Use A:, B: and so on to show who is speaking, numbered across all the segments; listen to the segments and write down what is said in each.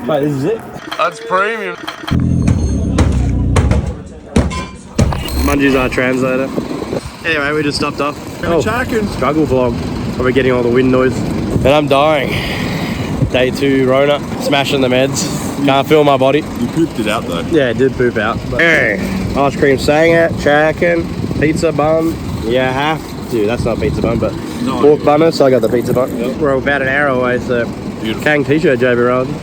A: Wait, this is it?
B: That's premium.
A: Munjie's our translator. Anyway, we just stopped off. Struggle vlog. Probably getting all the wind noise. And I'm dying. Day 2 Rona, smashing the meds. Can't feel my body.
B: You pooped it out though.
A: Yeah, it did poop out. Hey, ice cream sanger, chicken, pizza bun. Yeah, have to. That's not a pizza bun, but pork bunner, so I got the pizza bun. Yep. We're about an hour away, so beautiful. Kang t-shirt, JB Rollins.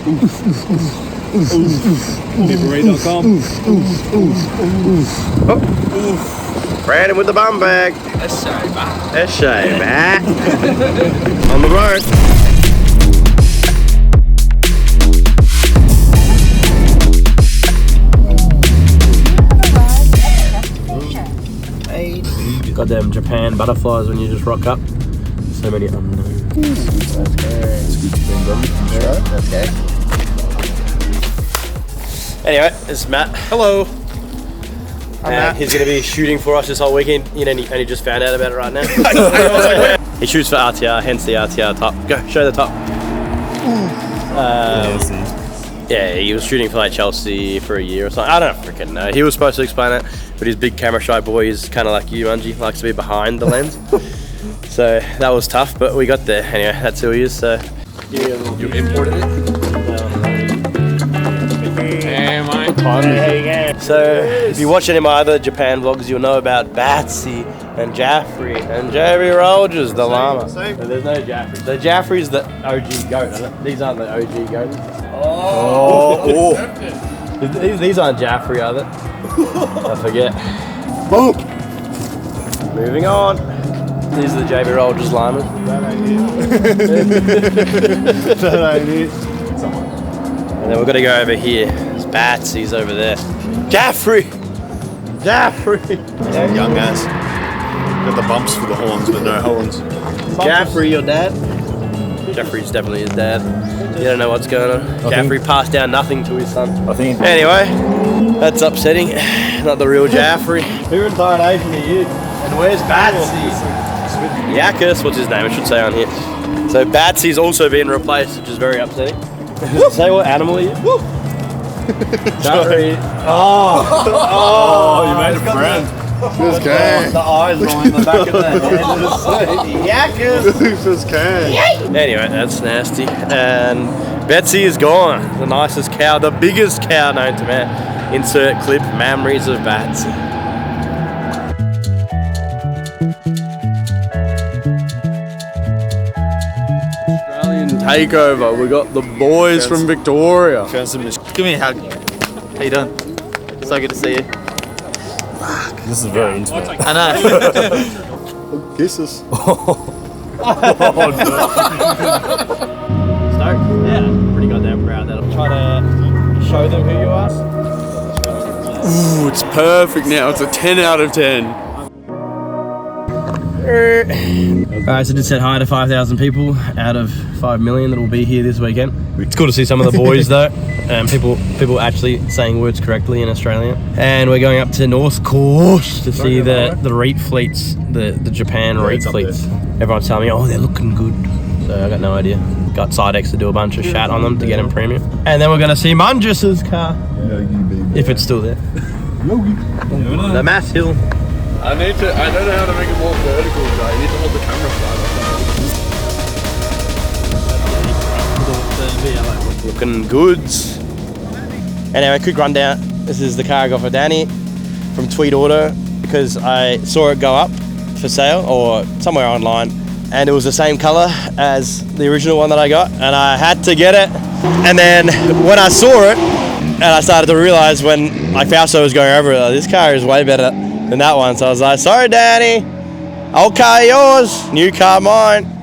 A: Reet.com. Oh. Brandon with the bum bag.
C: That's
A: back. On the road. Got them Japan butterflies when you just rock up. So many unknowns. Okay. Anyway, this is Matt. Hello. And he's going to be shooting for us this whole weekend. You know, and he just found out about it right now. He shoots for RTR, hence the RTR top. Go, show the top. Yeah, he was shooting for like Chelsea for a year or something. I don't freaking know. He was supposed to explain it, but his big camera shy boy is kind of like you, Munjie, likes to be behind the lens. So that was tough, but we got there. Anyway, that's who he is. So
B: You imported it?
A: So if you watch any of my other Japan vlogs, you'll know about Batsy and Jaffrey and JB Rogers, the llama. But there's no Jaffrey. The Jaffrey's the OG goat, isn't it? These aren't the OG goats. These aren't Jaffrey, are they? I forget. Boom. Moving on. These are the JB Rogers llamas.
B: That ain't it.
A: And then we've got to go over here. There's Batsy's over there. Jaffrey!
B: Young guys. Got the bumps for the horns, but no horns.
A: Jaffrey, your dad? Jaffrey's definitely his dad. You don't know what's going on. Jaffrey passed down nothing to his son. Anyway, that's upsetting. Not the real Jaffrey. Who retired Asian are you? And where's Batsy? Yakis, what's his name? I should say on here. So Batsy's also being replaced, which is very upsetting. Say what animal he is? Jaffrey.
B: You made a friend. Just can.
A: The eyes rolling the back of the head. Yakis.
B: Just can.
A: Anyway, that's nasty. And Betsy is gone. The nicest cow, the biggest cow known to man. Insert clip, memories of Batsy. Takeover. We got the boys from Victoria.
C: Give me a hug. How you doing? So good to see you.
B: This is very intimate.
C: I know.
B: Kisses.
A: Stoked? Yeah, pretty goddamn proud that I'm trying to show them who you are.
B: Ooh, it's perfect now. It's a 10 out of 10.
A: Alright, so just said hi to 5,000 people out of 5 million that will be here this weekend. It's cool to see some of the boys though. People actually saying words correctly in Australian. And we're going up to North Course to see the Reet fleets, the Japan Reet fleets. Everyone's telling me, oh, they're looking good. So I got no idea. Got Sidex to do a bunch of chat on them to get them premium. And then we're going to see Mungis's car. If it's still there. The Mass Hill.
B: I don't know how to make it more vertical, though. I need to hold the camera flat.
A: Looking goods. Anyway, quick rundown. This is the car I got for Danny from Tweed Auto because I saw it go up for sale or somewhere online and it was the same color as the original one that I got and I had to get it. And then when I saw it and I started to realize when like Fausto was going over it, this car is way better than that one. So I was like, sorry Danny, old car yours, new car mine.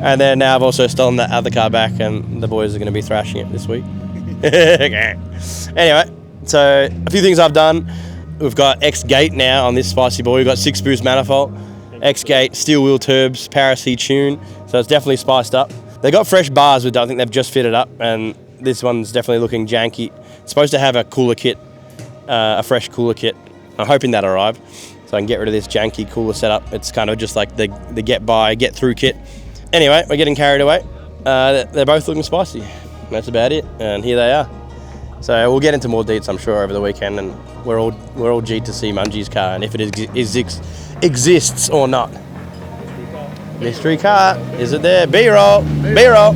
A: And then now I've also stolen that other car back and the boys are going to be thrashing it this week. Okay. Anyway, so a few things I've done. We've got X-Gate now on this spicy boy. We've got 6-boost manifold, X-Gate, steel wheel turbs, Power C tune. So it's definitely spiced up. They got fresh bars, which I think they've just fitted up. And this one's definitely looking janky. It's supposed to have a cooler kit, a fresh cooler kit. I'm hoping that arrive so I can get rid of this janky cooler setup. It's kind of just like the get by, get through kit. Anyway, we're getting carried away. They're both looking spicy. That's about it. And here they are. So we'll get into more deets, I'm sure, over the weekend, and we're all G'd to see Mungy's car and if it exists or not. Mystery car. Is it there? B-roll. B-roll.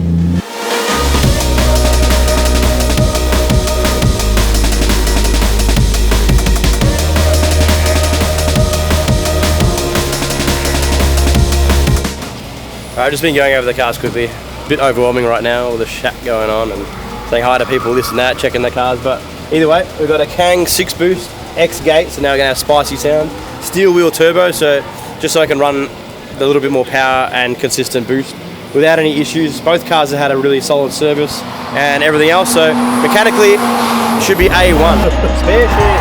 A: I've just been going over the cars quickly. A bit overwhelming right now, all the chat going on and saying hi to people, this and that, checking the cars. But either way, we've got a Kang 6 boost, X gate, so now we're gonna have spicy sound. Steel wheel turbo, so just so I can run a little bit more power and consistent boost without any issues. Both cars have had a really solid service and everything else, so mechanically it should be A1. Spare shit.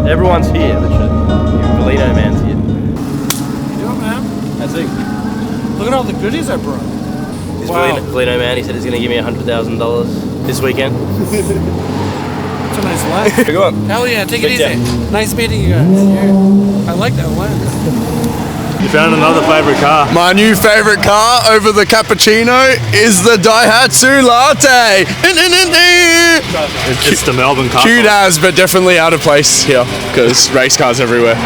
A: Everyone's here, literally. Polino man's here.
D: You doing, man?
A: That's it.
D: Look at all the goodies I brought.
A: This Polino man, he said he's going to give me $100,000 this weekend.
D: It's a nice lens.
A: Good one.
D: Hell yeah, take it
A: Big
D: easy.
A: day.
D: Nice meeting you guys. Yeah. I like that lens.
C: You found another favourite car.
B: My new favourite car over the cappuccino is the Daihatsu Latte.
C: It's the Melbourne car.
B: Cute as, but definitely out of place here because race cars everywhere.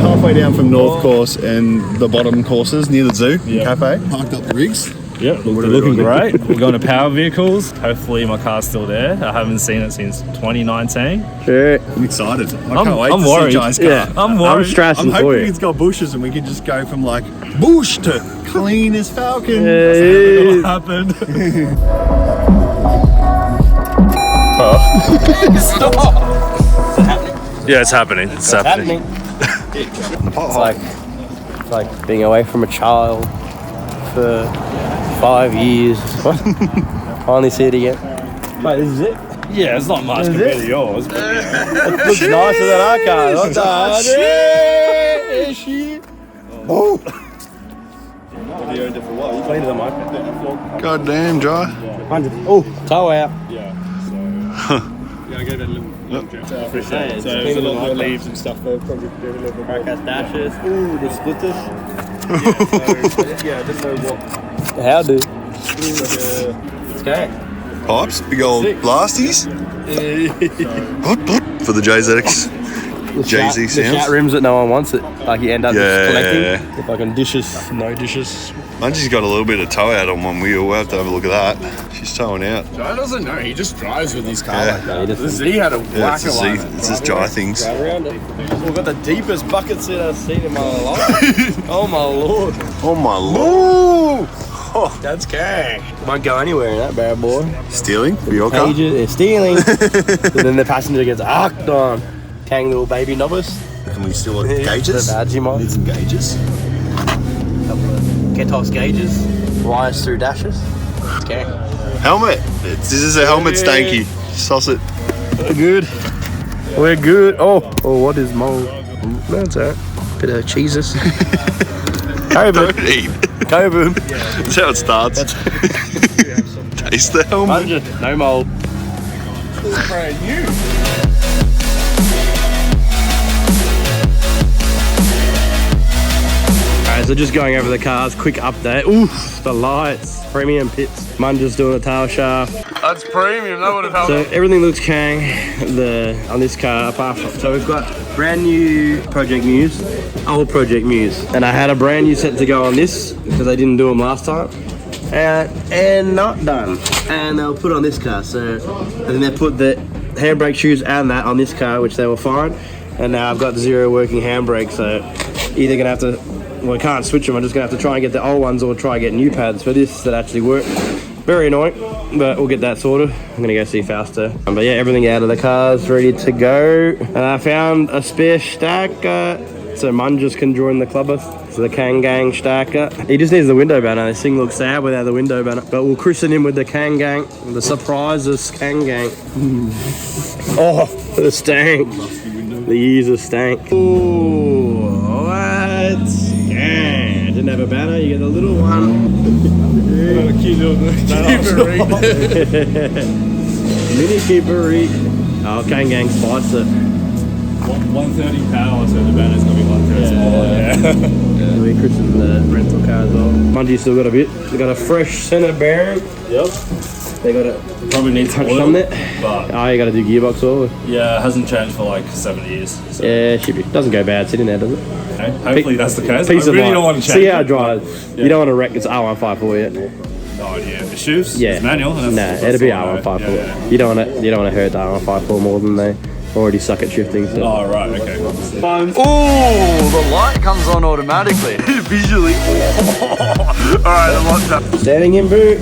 E: Halfway down from North Course and the bottom courses near the zoo cafe. Parked up the rigs.
F: Yep, they're looking great. We're going to power vehicles. Hopefully my car's still there. I haven't seen it since 2019.
A: Sure.
E: I'm excited. I can't wait
F: I'm
E: to
F: worried.
E: see Jai's car.
F: Yeah, I'm worried.
A: I'm stressing
E: I'm
A: for
E: hoping
A: you.
E: it's got bushes and we can just go from like bush to clean as Falcon.
F: It'll happen. Yeah, it's happening. It's happening.
A: It's like being away from a child for 5 years. What? Finally see it again. Mate, this is it.
F: Yeah, it's not much compared to yours.
A: It looks nicer than our car. What the shit? Oh.
E: You owned it for what? You
A: Cleaner than mine.
B: God damn, Jai.
A: 100. Oh, toe out.
F: Yeah, I gave it a little
A: Appreciate it.
F: So there's a lot of leaves and stuff though. Probably do a little bit more.
A: Crackhouse dashes. Ooh, the splitters.
F: Yeah, I didn't know what.
A: How do? Okay.
B: Pipes, big old blasties. For the JZX. Jay-Z
A: The
B: sounds.
A: chat rooms that no one wants it. Like you end up just collecting.
B: Yeah.
A: The fucking dishes, no dishes.
B: Mungy's got a little bit of toe out on one wheel. We'll have to have a look at that. She's towing out. Jai doesn't know. He just drives with his car
A: like that.
B: The Z had a
A: whack
B: it's just Jai things.
A: Right around it. We've got the deepest bucket seat I've seen in my life. Oh my lord.
B: Oh my lord.
A: Oh, that's gang. Won't go anywhere in that bad boy.
B: Stealing for your car?
A: Cages, they're stealing. And then the passenger gets arced on. Kang little baby novice.
B: Can we steal gauges?
A: The badgy mod.
B: Need some gauges.
A: Ketos gauges. Wires through dashes. It's gang.
B: Helmet. This is a helmet stanky. Sauce it.
A: We're good. We're good. Oh, what is mold? That's alright. Bit of cheeses.
B: Don't
A: COVID.
B: eat.
A: COVID.
B: That's how it starts. Taste the helmet.
A: No mold.
B: Brand new.
A: Alright, so just going over the cars, quick update. Oof, the lights, premium pits. Munger's doing the tail shaft.
B: That's premium. That would have helped.
A: So everything looks Kang on this car apart from, so we've got brand new Project Muse, old Project Muse. And I had a brand new set to go on this because I didn't do them last time. And not done. And they'll put on this car. So, and then they put the handbrake shoes and that on this car, which they were fine. And now I've got zero working handbrake, so either gonna have to, well, I can't switch them. I'm just gonna have to try and get the old ones or try and get new pads for this that actually work. Very annoying, but we'll get that sorted. I'm gonna go see Fausto. But yeah, everything out of the car's ready to go. And I found a spare stacker, so Munges can join the club. So the Kang Gang stacker. He just needs the window banner. This thing looks sad without the window banner. But we'll christen him with the Kang Gang, the surprises Kang Gang. Oh, the stank. The user stank. Ooh, let's get didn't have a banner, you get the little one.
F: Got a cute little
A: Mini keeper Reet. Oh, Kang Gang spots it.
F: 130 power, so the banner's gonna be 130 smaller. Yeah.
A: We christened the rental car as well. Mungie still got a bit. They got a fresh center bearing.
F: Yep.
A: They got a
F: Probably needs
A: touch
F: oil,
A: on it.
F: but
A: Oh, you got to do gearbox oil.
F: yeah, it hasn't changed for like 7 years. So,
A: Yeah, should be. Doesn't go bad sitting there, does it?
F: okay. Hopefully that's the case.
A: Piece
F: I
A: of
F: really
A: mind.
F: don't want to change.
A: See how it
F: it.
A: drives. You don't want to wreck. It's R154 yet.
F: Oh yeah, the shoes.
A: Yeah.
F: It's manual.
A: Nah, it'll be R154.
F: Yeah.
A: You don't want to. You don't want to hurt the R154 more than they already suck at shifting. So.
F: Oh right, okay.
C: Oh, the light comes on automatically. Visually. Alright, the light's up.
A: Standing in boot.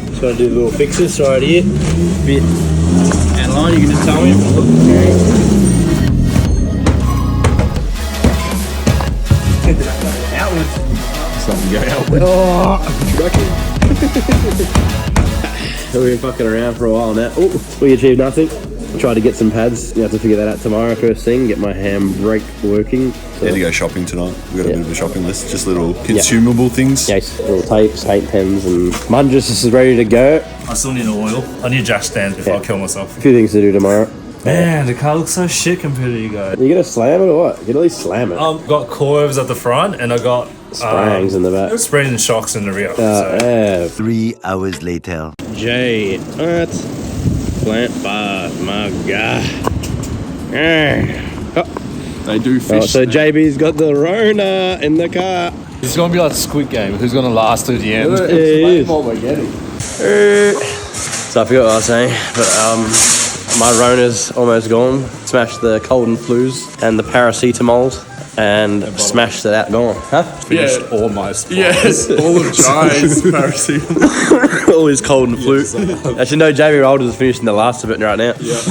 A: Just gotta do the little fixes right here. Bit out of line, you can just tell me. Outwards.
F: Something go outward.
A: We've been fucking around for a while now. Oh, we achieved nothing. Tried to get some pads. You have to figure that out tomorrow first thing. Get my handbrake working. So.
E: Need to go shopping tonight. We've got a bit of a shopping list. Just little consumable things.
A: Yes, little tapes, paint pens, and Mungus is ready to go.
F: I still need oil. I need jack stands before I kill myself.
A: A few things to do tomorrow.
F: Man, the car looks so shit compared to you guys.
A: You gonna slam it or what? You can at least slam it.
F: Got coils at the front and I got
A: Springs in the back.
F: springs and shocks in the rear.
A: Yeah.
G: 3 hours later.
A: Jay, what? Plant 5, my God.
B: They do
A: Oh,
B: fish.
A: so JB's got the Rona in the car.
C: It's gonna be like Squid Game. Who's gonna last to the end?
A: It is.
B: what we're getting.
A: So I forgot what I was saying, but my Rona's almost gone. Smashed the cold and flus and the paracetamols and smashed it out, gone. Huh?
B: Finished all my supplies. Yes, all of Jai's paracetamol.
A: All his cold and flu. Actually, no, JB Rolders is finishing the last of it right now.
B: Yeah.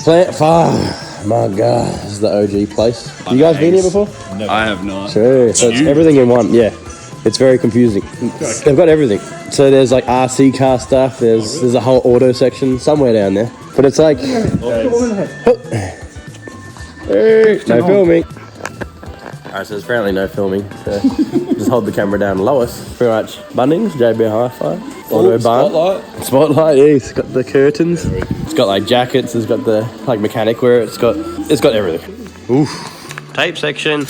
A: Plant 5. My God, this is the OG place. You guys been here before?
B: I have not.
A: Sure. So it's everything in one. Yeah. It's very confusing. They've got everything. So there's like RC car stuff. There's a whole auto section somewhere down there. But it's like no filming. Alright, so there's apparently no filming. So just hold the camera down low us. Pretty much Bunnings, JB Hi-Fi, Auto Barn. Spotlight, yeah, it's got the curtains. It's got like jackets, it's got the like mechanic wear, it's got everything. Oof. Tape section.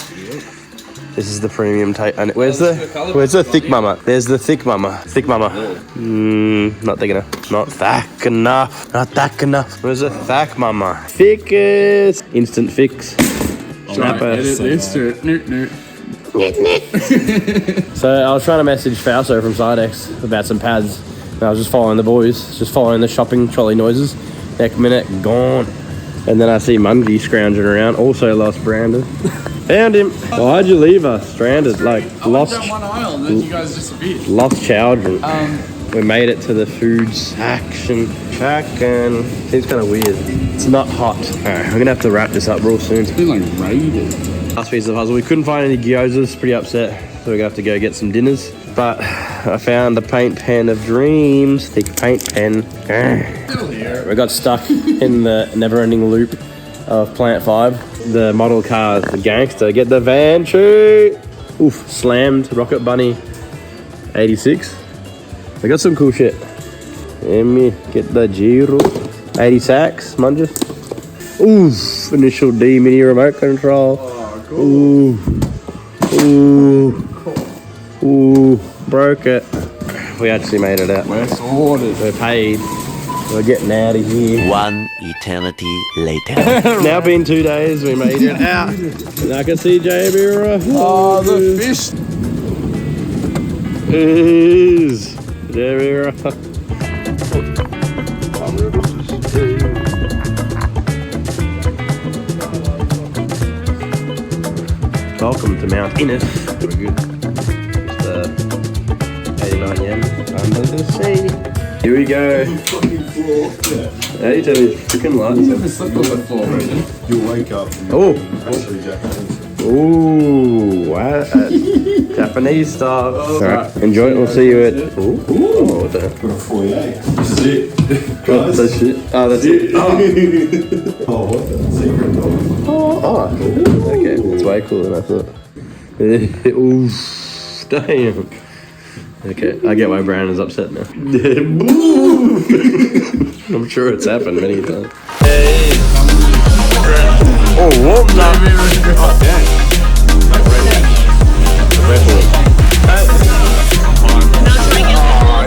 A: This is the premium tape. And where's the thick mama? There's the thick mama. Thick mama. Not thick enough. Not thick enough. Not thick enough. Where's the thick mama? Thickest. Instant fix. Snapper. So I was trying to message Fausto from Sidex about some pads. And I was just following the boys. Just following the shopping trolley noises. Next minute, gone. And then I see Mungie scrounging around. Also lost Brandon. Found him. Why'd you leave us stranded? Like lost.
B: One aisle and then you guys disappeared.
A: Lost children. We made it to the food section. Checking. Seems kind of weird. It's not hot. Alright, we're gonna have to wrap this up real soon.
B: It's been like raided.
A: Last piece of the puzzle. We couldn't find any gyozas. Pretty upset. So we're gonna have to go get some dinners. But I found the paint pen of dreams. Thick paint pen. We got stuck in the never-ending loop of Plant 5. The model car is the gangster. Get the van, shoot! Oof, slammed. Rocket Bunny 86. We got some cool shit. Let me get the Giro. 80 sacks, Munja. Oof, initial D mini remote control.
B: Oh, cool.
A: Ooh, broke it. We actually made it out.
B: We're sorted.
A: We're paid. We're getting out of here.
G: 1 eternity later.
A: Now been 2 days, we made it out. And I can see JB right.
B: Oh, the fish.
A: Is JB right. Welcome to Mount Innes. We're good. It's the 89 yen under the sea. Here we go. How you tell me freaking lights?
B: Never slept on the floor, Brendan.
E: You'll wake up.
A: Oh.
E: Actually, Japanese.
A: Ooh, wow. Japanese style. Alright, enjoy it. We'll see you at. Ooh, what the?
E: Got a 48. This is it.
A: What's that shit? Oh, that's it.
E: Oh, what the? Secret door.
A: Oh, cool. Okay, it's way cooler than I thought. Ooh. Damn. Okay, I get why Brandon's upset now. I'm sure it's happened many times.
C: Oh, whoop,